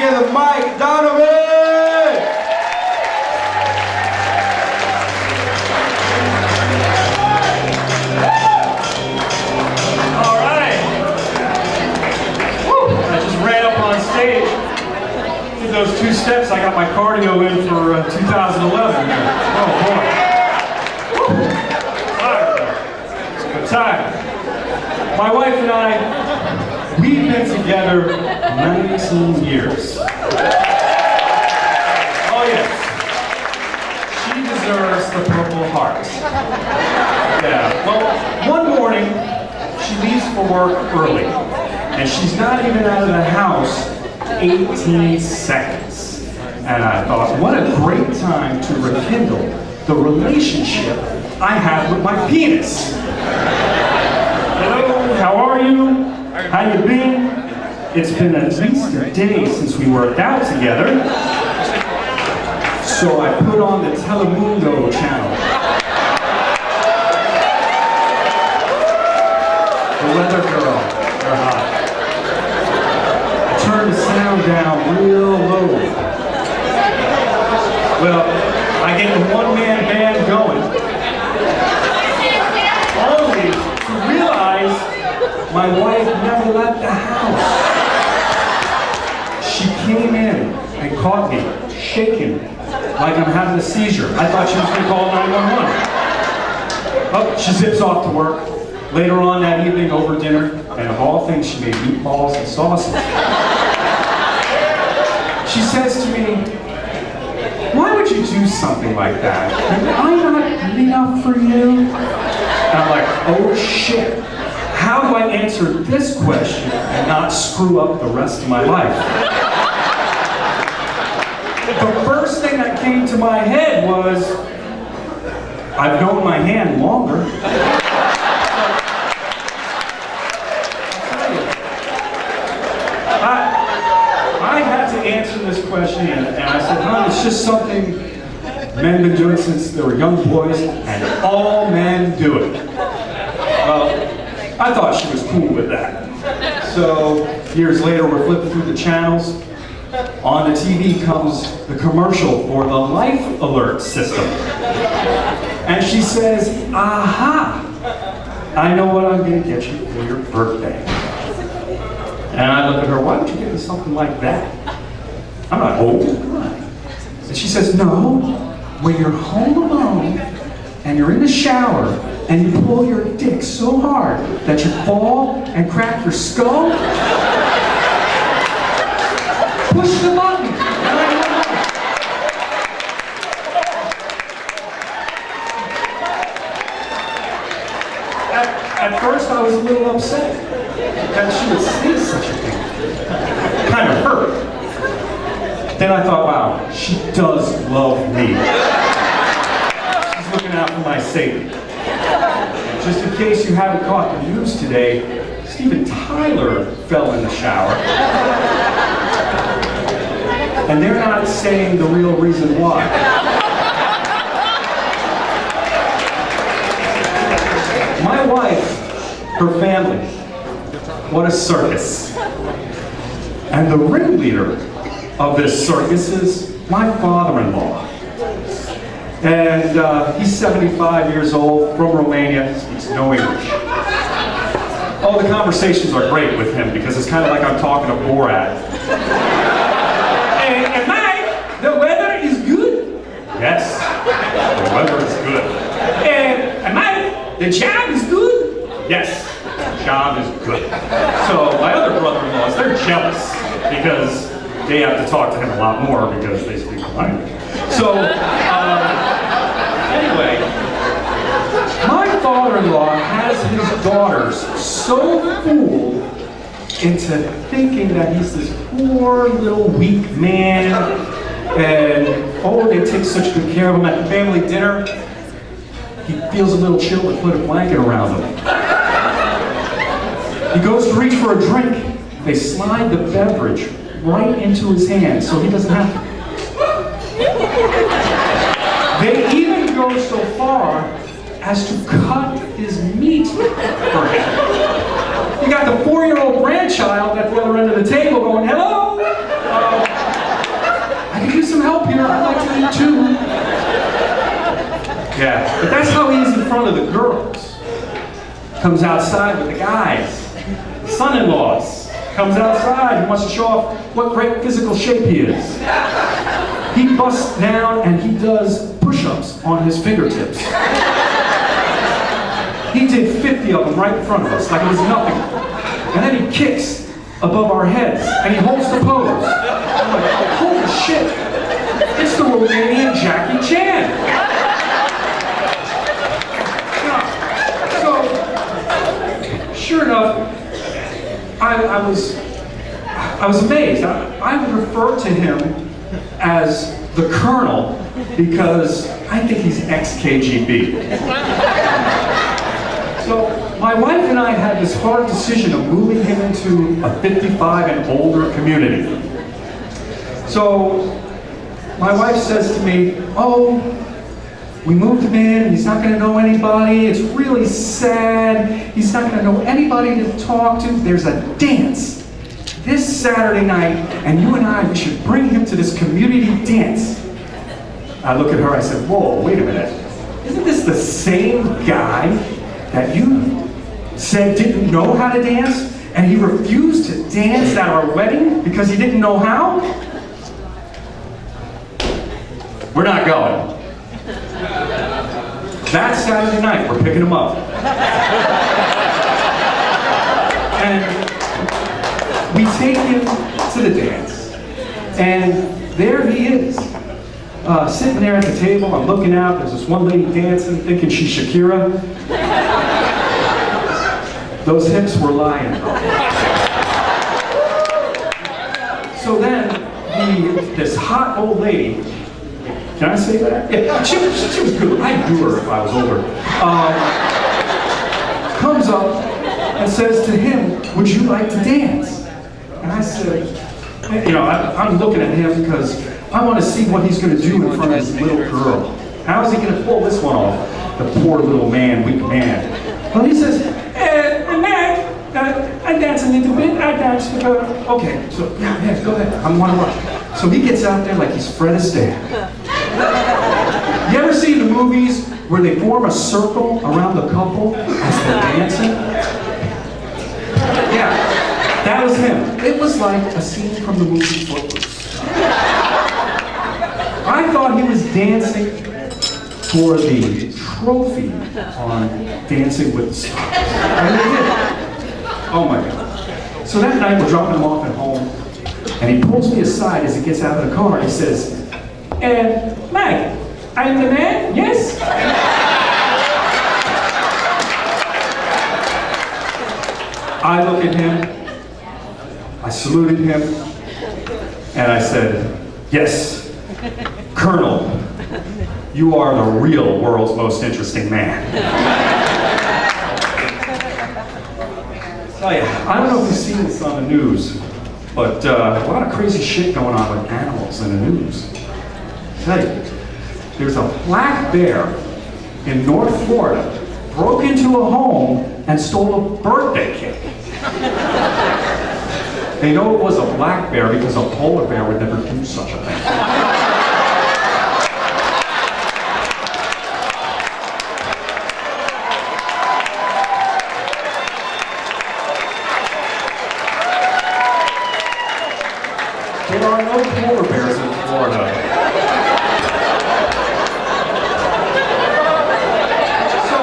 together Mike Donovan! All right. Woo. I just ran up on stage. Did those 2 steps, I got my cardio in for 2011. Oh boy. Woo. Tired. I'm tired. My wife and I, we've been together 19 years. Oh yes. She deserves the Purple Heart. Yeah, well, one morning, she leaves for work early, and she's not even out of the house 18 seconds. And I thought, what a great time to rekindle the relationship I have with my penis. Hello, how are you? How you been? It's been at least a day since we worked out together. So I put on the Telemundo channel. The weather girl, they're hot. I turned the sound down real low. Well, I get the one-man band going. Only to realize my wife never left the house. She came in and caught me shaking like I'm having a seizure. I thought she was going to call 911. Oh, she zips off to work. Later on that evening over dinner, and of all things, she made meatballs and sausage. She says to me, why would you do something like that? Am I not good enough for you? And I'm like, oh shit. How do I answer this question and not screw up the rest of my life? The first thing that came to my head was, I've known my hand longer. I had to answer this question, and I said, hon, it's just something men have been doing since they were young boys, and all men do it. Well, I thought she was cool with that. So, years later, we're flipping through the channels. On the TV comes the commercial for the Life Alert system. And she says, aha, I know what I'm going to get you for your birthday. And I look at her, why would you get me something like that? I'm not old. And she says, no, when you're home alone and you're in the shower and you pull your dick so hard that you fall and crack your skull, push the button. At first I was a little upset that she would say such a thing. Kind of hurt. Then I thought, wow, she does love me. She's looking out for my safety. Just in case you haven't caught the news today, Steven Tyler fell in the shower. And they're not saying the real reason why. My wife, her family, what a circus. And the ringleader of this circus is my father-in-law. And he's 75 years old, from Romania, speaks no English. All the conversations are great with him because it's kind of like I'm talking to Borat. And Mike, the weather is good? Yes, the weather is good. And Mike, the job is good? Yes, the job is good. So my other brother-in-laws, they're jealous because they have to talk to him a lot more because they speak the language. So, anyway, my father-in-law has his daughters so fooled into thinking that he's this poor little weak man, and oh, they take such good care of him at the family dinner. He feels a little chill to put a blanket around him. He goes to reach for a drink. They slide the beverage right into his hand so he doesn't have to. They even go so far as to cut his meat for him. You got the 4-year-old grandchild at the other end of the table going, hello? one of the girls comes outside with the guys, son-in-laws, comes outside and wants to show off what great physical shape he is. He busts down and he does push-ups on his fingertips. He did 50 of them right in front of us, like it was nothing. And then he kicks above our heads, and he holds the pose. I'm like, oh, holy shit, it's the Romanian Jackie Chan. So, sure enough, I was amazed. I would refer to him as the Colonel because I think he's ex-KGB. So my wife and I had this hard decision of moving him into a 55 and older community. So my wife says to me, oh, we moved him in, he's not going to know anybody, it's really sad, he's not going to know anybody to talk to. There's a dance this Saturday night, and you and I, we should bring him to this community dance. I look at her, I said, whoa, wait a minute. Isn't this the same guy that you said didn't know how to dance, and he refused to dance at our wedding because he didn't know how? We're not going. That Saturday night, we're picking him up. And we take him to the dance. And there he is. Sitting there at the table, I'm looking out, there's this one lady dancing, thinking she's Shakira. Those hips were lying. So then, this hot old lady, can I say that? Yeah, she was good. I'd do her if I was older. Comes up and says to him, would you like to dance? And I said, you know, I'm looking at him because I want to see what he's going to do in front of his little girl. How is he going to pull this one off? The poor little man, weak man. Well, he says, I dance a little bit, I dance with her. Okay, so, yeah, go ahead, I want to watch. So he gets out there like he's Fred Astaire. You ever see the movies where they form a circle around the couple as they're dancing? Yeah, that was him. It was like a scene from the movie Footloose. I thought he was dancing for the trophy on Dancing with the Stars. And he did. Oh my God. So that night we're dropping him off at home, and he pulls me aside as he gets out of the car. He says, Mike, I'm the man, yes? I look at him, I saluted him, and I said, yes, Colonel, you are the real world's most interesting man. I don't know if you've seen this on the news, but a lot of crazy shit going on with animals in the news. I tell you, there's a black bear in North Florida broke into a home and stole a birthday cake. They know it was a black bear because a polar bear would never do such a thing. There are no polar bears in Florida. So,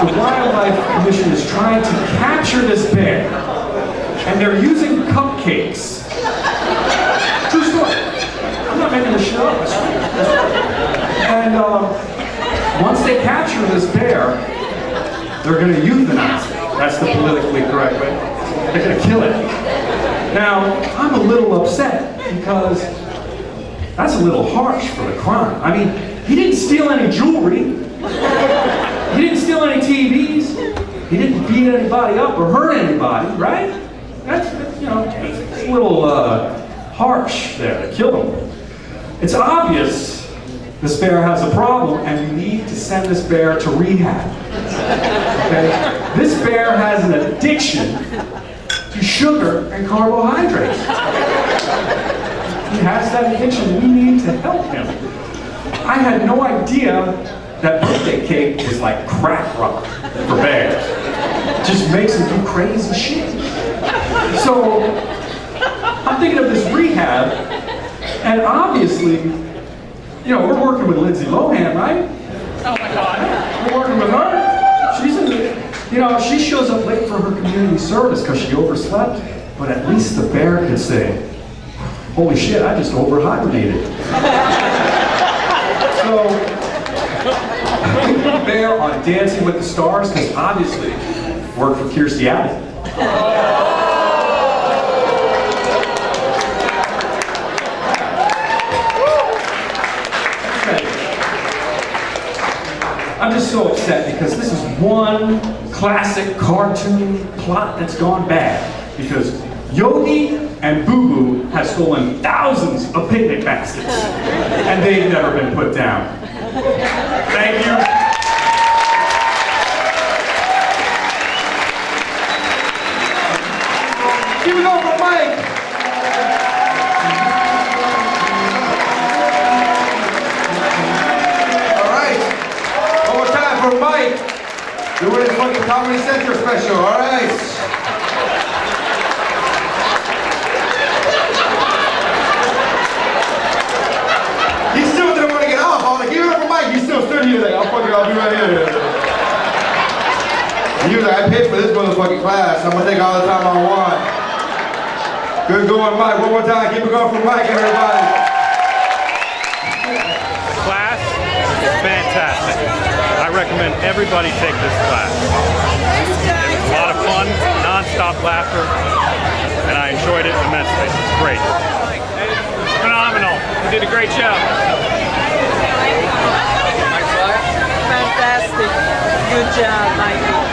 the Wildlife Commission is trying to capture this bear, and they're using cupcakes. True story. I'm not making this shit up. And once they capture this bear, they're going to euthanize it. That's the politically correct way. They're going to kill it. Now, I'm a little upset because that's a little harsh for the crime. I mean, he didn't steal any jewelry. He didn't steal any TVs. He didn't beat anybody up or hurt anybody, right? That's you know, it's a little harsh there to kill him. It's obvious this bear has a problem, and we need to send this bear to rehab. Okay? This bear has an addiction to sugar and carbohydrates. He has that addiction. We need to help him. I had no idea that birthday cake is like crack rock for bears. It just makes him do crazy shit. So I'm thinking of this rehab, and obviously, you know, we're working with Lindsay Lohan, right? Oh my God. We're working with her. She's in the, you know, she shows up late for her community service because she overslept, but at least the bear can say, holy shit, I just over-hibernated. So, the bear on Dancing with the Stars, because obviously, worked for Kirstie Alley. I'm just so upset because this is one classic cartoon plot that's gone bad. Because Yogi and Boo Boo have stolen thousands of picnic baskets, and they've never been put down. Thank you. Give it over, Mike. For Mike, doing his fucking Comedy Central special, all right? He still didn't want to get off. I was like, give it up for Mike. He still stood here like, I'll be right here. He was like, I paid for this motherfucking class. I'm gonna take all the time I want. Good going, Mike. One more time, keep it going for Mike, everybody. Class is fantastic. I recommend everybody take this class. It's a lot of fun, non-stop laughter, and I enjoyed it immensely. It's great. Phenomenal. You did a great job. Fantastic. Good job, Michael.